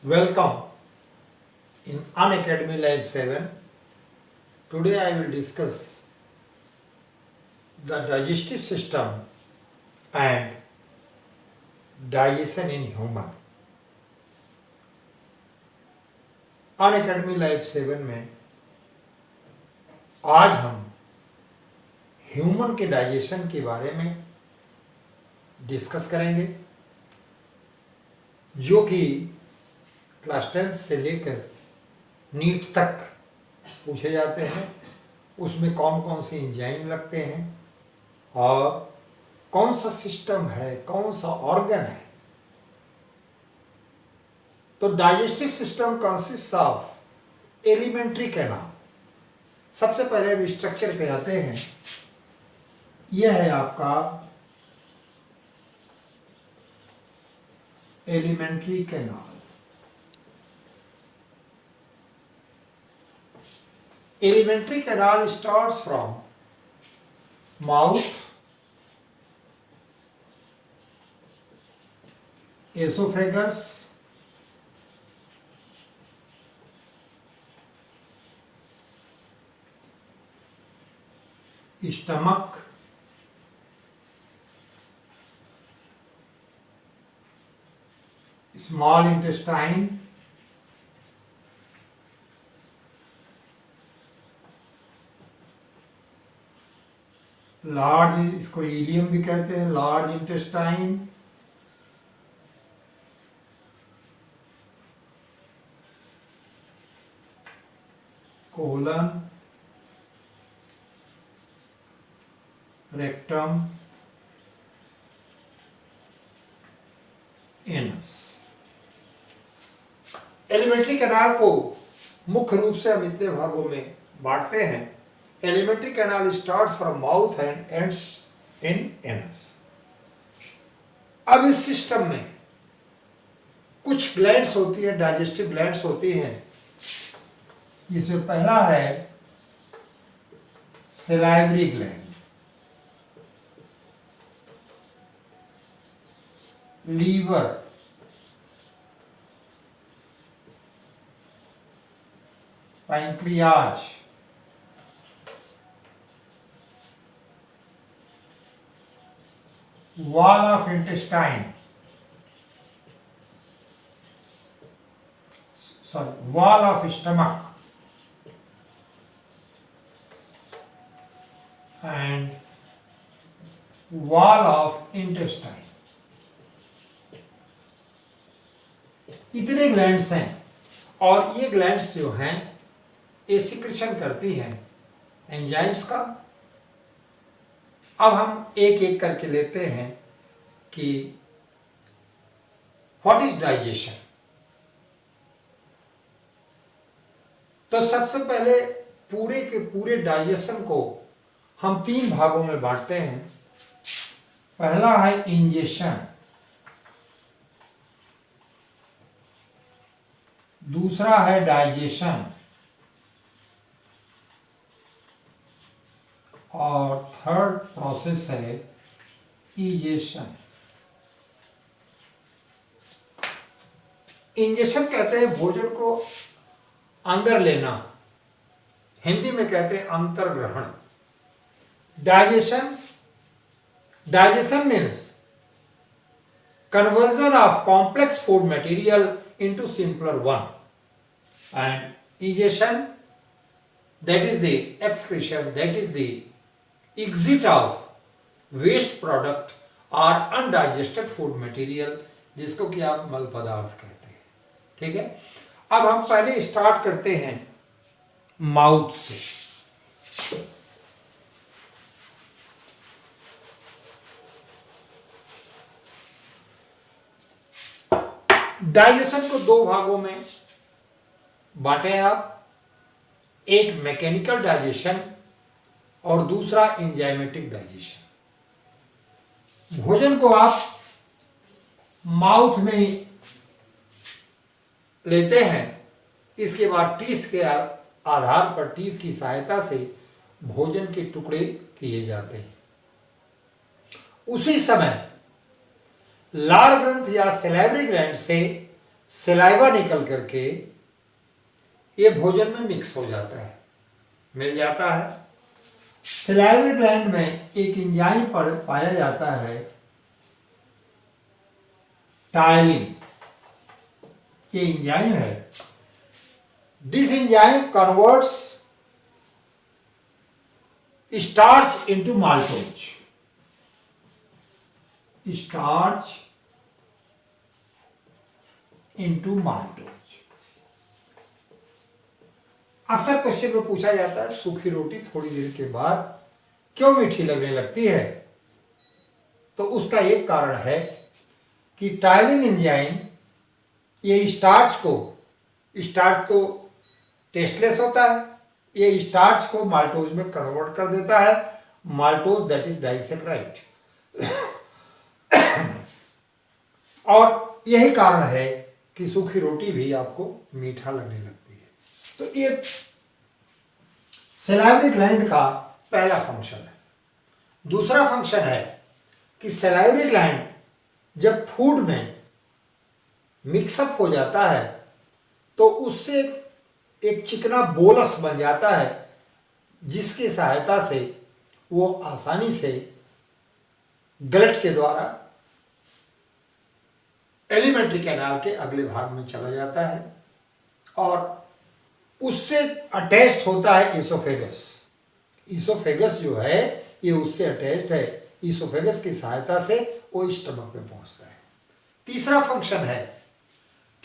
Welcome in Unacademy Live 7. Today I will discuss the digestive system and digestion in human. Unacademy Live 7 में आज हम human के digestion के बारे में डिस्कस करेंगे, जो कि क्लास 10 से लेकर नीट तक पूछे जाते हैं। उसमें कौन कौन से एंजाइम लगते हैं और कौन सा सिस्टम है, कौन सा ऑर्गन है। तो digestive system consist of alimentary canal. सबसे पहले अब स्ट्रक्चर पे आते हैं। यह है आपका alimentary canal. Elementary canal starts from mouth, esophagus, stomach, small intestine, large, इसको इलियम भी कहते हैं, large intestine, colon, rectum, anus. Alimentary canal को मुख्य रूप से हम इतने भागों में बांटते हैं। Elementary canal starts from mouth and ends in anus. अब इस सिस्टम में कुछ ग्लैंड्स होती है, डाइजेस्टिव ग्लैंड्स होती हैं, जिसमें पहला है salivary gland, liver, pancreas, wall of intestine, wall of stomach, and wall of intestine। इतने ग्लैंड्स हैं और ये ग्लैंड्स जो हैं ये सिक्रेशन करती हैं एंजाइम्स का। अब हम एक एक करके लेते हैं कि व्हाट इज डाइजेशन। तो सबसे पहले पूरे के पूरे डाइजेशन को हम 3 भागों में बांटते हैं। पहला है इंजेशन, दूसरा है डाइजेशन और थर्ड प्रोसेस है इजेशन। इंजेशन कहते हैं भोजन को अंदर लेना, हिंदी में कहते हैं अंतर्ग्रहण। Digestion means conversion of complex food material into simpler one, and egestion, that is the excretion, that is the exit of waste product or undigested food material, जिसको कि आप मल पदार्थ कहते हैं। ठीक है, अब हम पहले स्टार्ट करते हैं माउथ से। डाइजेशन को 2 भागों में बांटे आप, एक मैकेनिकल डाइजेशन और दूसरा एंजाइमेटिक डाइजेशन। भोजन को आप माउथ में लेते हैं, इसके बाद टीथ के आधार पर, टीथ की सहायता से भोजन के टुकड़े किए जाते हैं। उसी समय लार ग्रंथ या सैलिवरी ग्लैंड से सलाइवा निकल करके ये भोजन में मिक्स हो जाता है, मिल जाता है। सलाइवरी ग्लैंड में एक एंजाइम पर पाया जाता है टायलिन, ये एंजाइम है। This enzyme converts starch into maltose, starch into maltose. अक्सर क्वेश्चन में पूछा जाता है सूखी रोटी थोड़ी देर के बाद क्यों मीठी लगने लगती है, तो उसका एक कारण है कि टायलिन एंजाइम ये स्टार्च तो टेस्टलेस होता है, ये स्टार्च को माल्टोज में कन्वर्ट कर देता है। Maltose that is disaccharide. और यही कारण है कि सूखी रोटी भी आपको मीठा लगने लगती है। तो ये सलाइवरी ग्लैंड का पहला फंक्शन है। दूसरा फंक्शन है कि सलाइवरी ग्लैंड जब फूड में मिक्सअप हो जाता है तो उससे एक चिकना बोलस बन जाता है, जिसकी सहायता से वो आसानी से गलट के द्वारा एलिमेंट्री कैनाल के अगले भाग में चला जाता है और उससे अटैच्ड होता है ईसोफेगस। ईसोफेगस जो है ये उससे अटैच्ड है, ईसोफेगस की सहायता से वो स्टमक में पहुंचता है। तीसरा फंक्शन है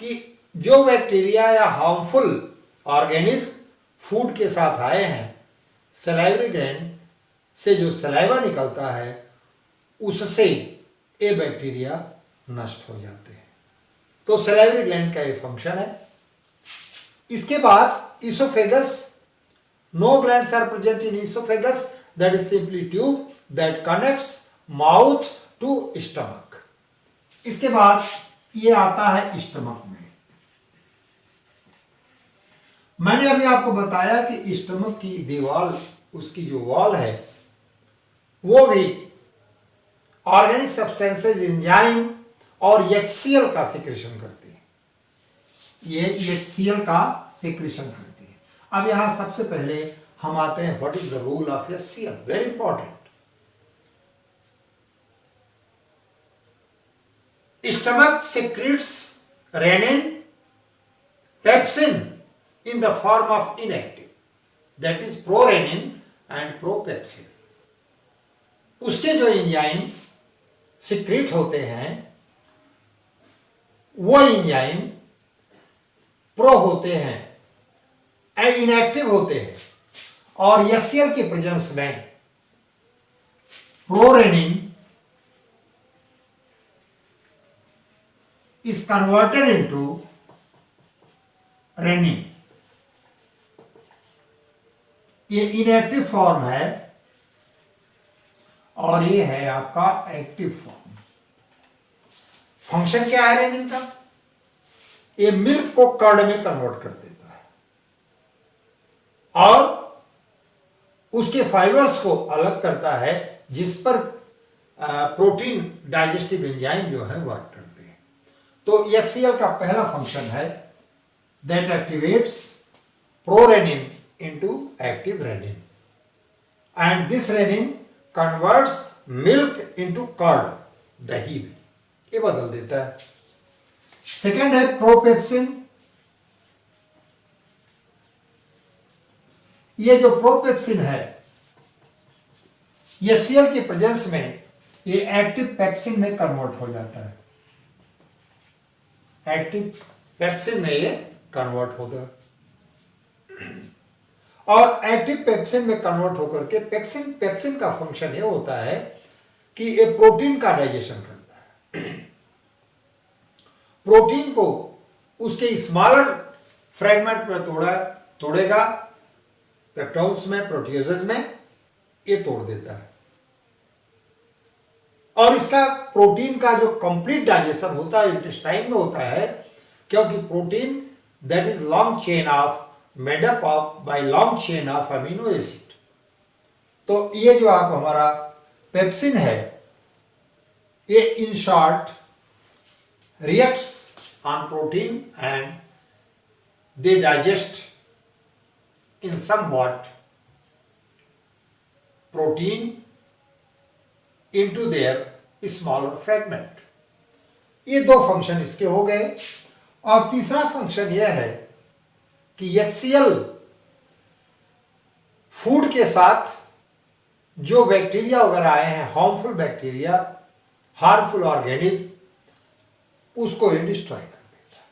कि जो बैक्टीरिया या हार्मफुल ऑर्गेनिज्म फूड के साथ आए हैं, सलाइवरी ग्लैंड से जो सलाइवा निकलता है उससे ये बैक्टीरिया नष्ट हो जाते हैं। तो सलाइवरी ग्लैंड का ये फंक्शन है। इसके बाद oesophagus, no glands are present in oesophagus, that is simply tube that connects mouth to stomach. इसके बाद ये आता है स्टमक में। मैंने अभी आपको बताया कि स्टमक की दीवार, उसकी जो वॉल है वो भी ऑर्गेनिक सब्सटेंसेज, एंजाइम और एचसीएल का सिक्रेशन करती है। ये एचसीएल का सिक्रेशन करती है। अब यहां सबसे पहले हम आते हैं what is the role of HCl, very important. Stomach secretes renin, pepsin in the form of inactive, that is prorenin and propepsin. उसके जो एंजाइम सिक्रीट होते हैं वो एंजाइम प्रो होते हैं, इनएक्टिव होते हैं और एचसीएल के प्रेजेंस में prorenin is converted into renin. ये इनएक्टिव फॉर्म है और ये है आपका एक्टिव फॉर्म। फंक्शन क्या है रेनिन का? ये मिल्क को कर्ड में कन्वर्ट कर देता है और उसके फाइबर्स को अलग करता है, जिस पर प्रोटीन डाइजेस्टिव एंजाइम जो है वर्क करते हैं। तो एचसीएल का पहला फंक्शन है that activates prorenin into active renin and this renin converts milk into curd, दही में ये बदल देता है। सेकेंड है प्रोपेप्सिन। ये जो प्रोपेप्सिन है एचसीएल के प्रेजेंस में ये एक्टिव पेप्सिन में कन्वर्ट हो जाता है, एक्टिव पेप्सिन में ये कन्वर्ट होगा और एक्टिव पेप्सिन में कन्वर्ट होकर के पेप्सिन का फंक्शन ये होता है कि ये प्रोटीन का डाइजेशन करता है। प्रोटीन को उसके स्मॉलर फ्रेगमेंट में तोड़ेगा, पेप्टोन्स में, प्रोटियोजेज में ये तोड़ देता है और इसका प्रोटीन का जो कंप्लीट डाइजेशन होता है इंटेस्टाइन में होता है, क्योंकि protein that is long chain of made up of by long chain of amino acid. तो ये जो आप हमारा पेप्सिन है ये in short reacts on protein and they digest in somewhat protein into their smaller fragment. ये दो function इसके हो गए। और तीसरा फंक्शन यह है कि HCl फूड के साथ जो बैक्टीरिया वगैरह आए हैं, हार्मफुल बैक्टीरिया, हार्मफुल ऑर्गेनिज्म, उसको ये डिस्ट्रॉय कर देता है,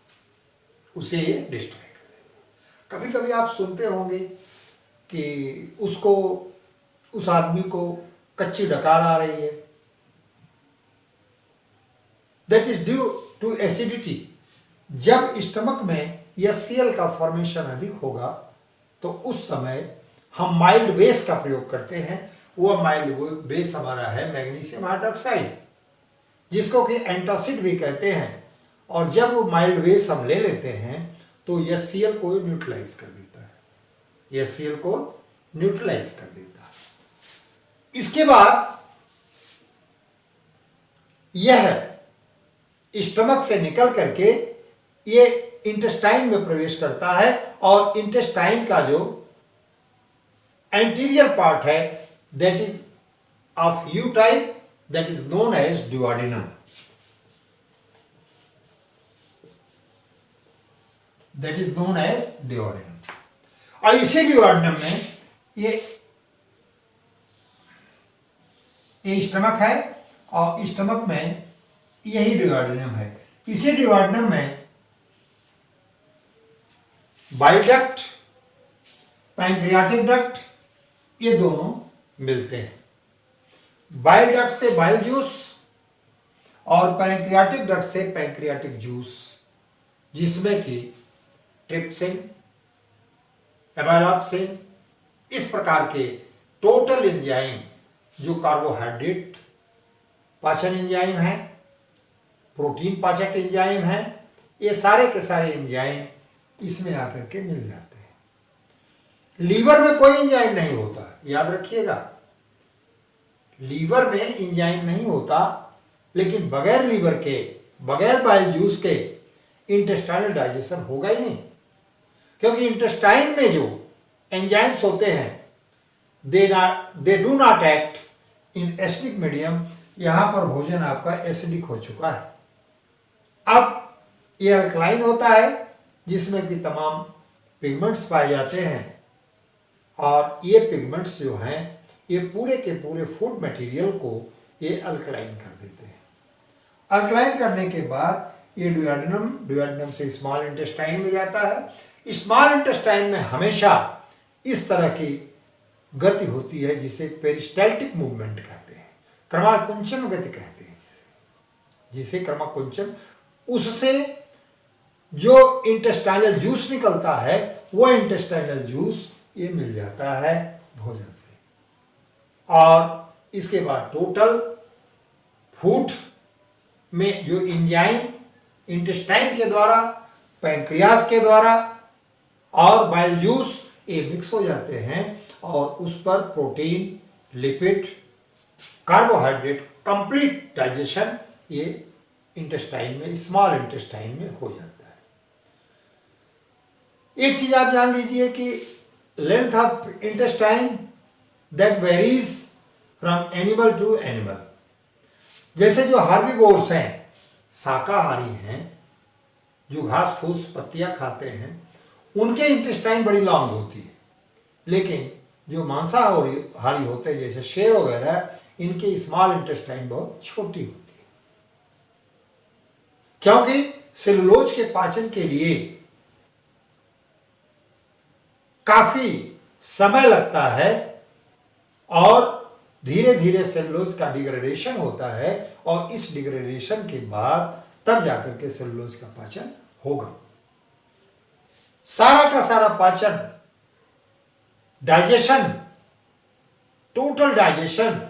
उसे ये डिस्ट्रॉय कर देता है। कभी कभी आप सुनते होंगे कि उसको, उस आदमी को कच्ची डकार आ रही है, that is due to acidity. जब स्टमक में HCl का फॉर्मेशन अधिक होगा तो उस समय हम माइल्ड बेस का प्रयोग करते हैं। वो माइल्ड बेस हमारा है मैग्नीशियम हाइड्रोक्साइड, जिसको कि एंटासिड भी कहते हैं। और जब वो माइल्ड बेस हम ले लेते हैं तो HCl को न्यूट्रलाइज कर देता है, HCl को न्यूट्रलाइज कर देता है। इसके बाद यह स्टमक से निकल करके ये इंटेस्टाइन में प्रवेश करता है और इंटेस्टाइन का जो एंटीरियर पार्ट है that is of U type, that is known as duodenum, that is known as duodenum. और इसी ड्यूओडेनम में ये स्टमक है और स्टमक में यही ड्यूओडेनम है। इसी ड्यूओडेनम में बाइल डक्ट, पैंक्रियाटिक डक्ट, ये दोनों मिलते हैं। बाइल डक्ट से बाइल जूस और पैंक्रियाटिक डक्ट से पैंक्रियाटिक जूस, जिसमें कि ट्रिप्सिन, एमाइलॉक्सिन, इस प्रकार के टोटल एंजाइम जो कार्बोहाइड्रेट पाचन एंजाइम है, प्रोटीन पाचक एंजाइम है, ये सारे के सारे एंजाइम इसमें आकर के मिल जाते हैं। लीवर में कोई एंजाइम नहीं होता, याद रखिएगा, लीवर में एंजाइम नहीं होता, लेकिन बगैर लीवर के, बगैर बाइल जूस के इंटेस्टाइनल डाइजेशन होगा ही नहीं, क्योंकि इंटेस्टाइन में जो एंजाइम्स होते हैं they do not act in acidic medium. यहां पर भोजन आपका एसिडिक हो चुका है, अब यह अल्कलाइन होता है जिसमें कि तमाम पिगमेंट्स पाए जाते हैं, और ये पिगमेंट्स जो हैं ये पूरे के पूरे फूड मटेरियल को ये अल्कलाइन कर देते हैं। अल्कलाइन करने के बाद ये ड्यूओडेनम से स्मॉल इंटेस्टाइन में जाता है। स्मॉल इंटेस्टाइन में हमेशा इस तरह की गति होती है जिसे पेरिस्टाल्टिक मूवमेंट कहते हैं, क्रमाकुंचन गति कहते हैं, जिसे क्रमाकुंचन, उससे जो इंटेस्टाइनल जूस निकलता है वो इंटेस्टाइनल जूस ये मिल जाता है भोजन से। और इसके बाद टोटल फूड में जो एंजाइम इंटेस्टाइन के द्वारा, पैंक्रियास के द्वारा और बाइल जूस ये मिक्स हो जाते हैं और उस पर protein, lipid, carbohydrate, complete digestion ये इंटेस्टाइन में, स्मॉल इंटेस्टाइन में हो जाता है। एक चीज आप जान लीजिए कि length of intestine that varies from animal to animal. जैसे जो हार्बिवोर्स हैं, शाकाहारी हैं, जो घास फूस पत्तियां खाते हैं, उनके इंटेस्टाइन बड़ी लॉन्ग होती है, लेकिन जो मांसाहारी होते हैं जैसे शेर वगैरह, इनके स्मॉल इंटेस्टाइन बहुत छोटी होती है, क्योंकि सेलुलोज के पाचन के लिए काफी समय लगता है और धीरे धीरे सेलुलोज का डिग्रेडेशन होता है, और इस डिग्रेडेशन के बाद तब जाकर के सेलुलोज का पाचन होगा। सारा का सारा पाचन, डाइजेशन, टोटल डाइजेशन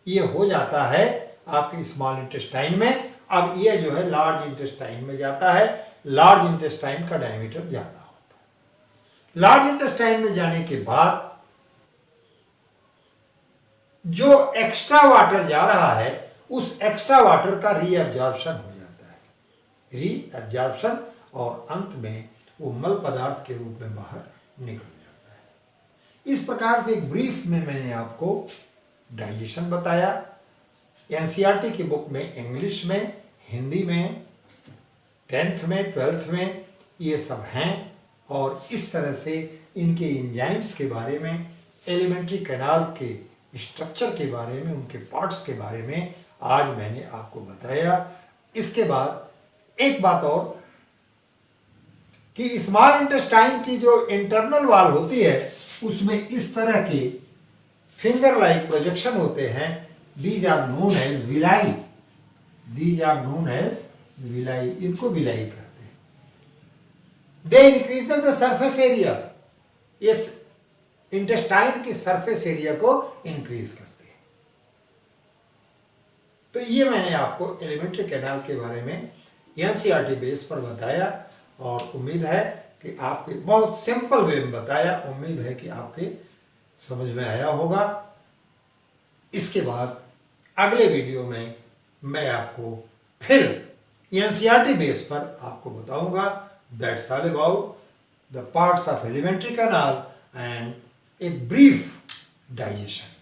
ये हो जाता है आपके स्मॉल इंटेस्टाइन में। अब ये जो है लार्ज इंटेस्टाइन में जाता है। लार्ज इंटेस्टाइन का डायमीटर ज्यादा होता है। लार्ज इंटेस्टाइन में जाने के बाद जो एक्स्ट्रा वाटर जा रहा है, उस एक्स्ट्रा वाटर का रीअब्जॉर्प्शन हो जाता है। रीअब्जॉर्प्शन, और अंत में वो मल पदार्थ के रूप में बाहर निकल जाता है। इस प्रकार से एक ब्रीफ में मैंने आपको डाइजेशन बताया। एनसीईआरटी की बुक में इंग्लिश में, हिंदी में, 10th में, 12th में ये सब हैं, और इस तरह से इनके एंजाइम्स के बारे में, एलिमेंट्री कैनाल के स्ट्रक्चर के बारे में, उनके पार्ट्स के बारे में आज मैंने आपको बताया। इसके बाद एक बात और कि स्मॉल इंटेस्टाइन की जो इंटरनल वॉल होती है उसमें इस तरह के फिंगर लाइक प्रोजेक्शन होते हैं। These are known as villi, these are known as villi, इनको विलाई कहते हैं। They increase the surface area, इस इंटेस्टाइन की सरफेस एरिया को इंक्रीज करते हैं। तो ये मैंने आपको एलिमेंट्री कैनाल के बारे में एनसीईआरटी बेस पर बताया, और उम्मीद है कि आपके बहुत सिंपल वे में बताया, उम्मीद है कि आपके समझ में आया होगा। इसके बाद अगले वीडियो में मैं आपको फिर एनसीईआरटी बेस पर आपको बताऊंगा। That's all about the parts of alimentary canal and a brief digestion.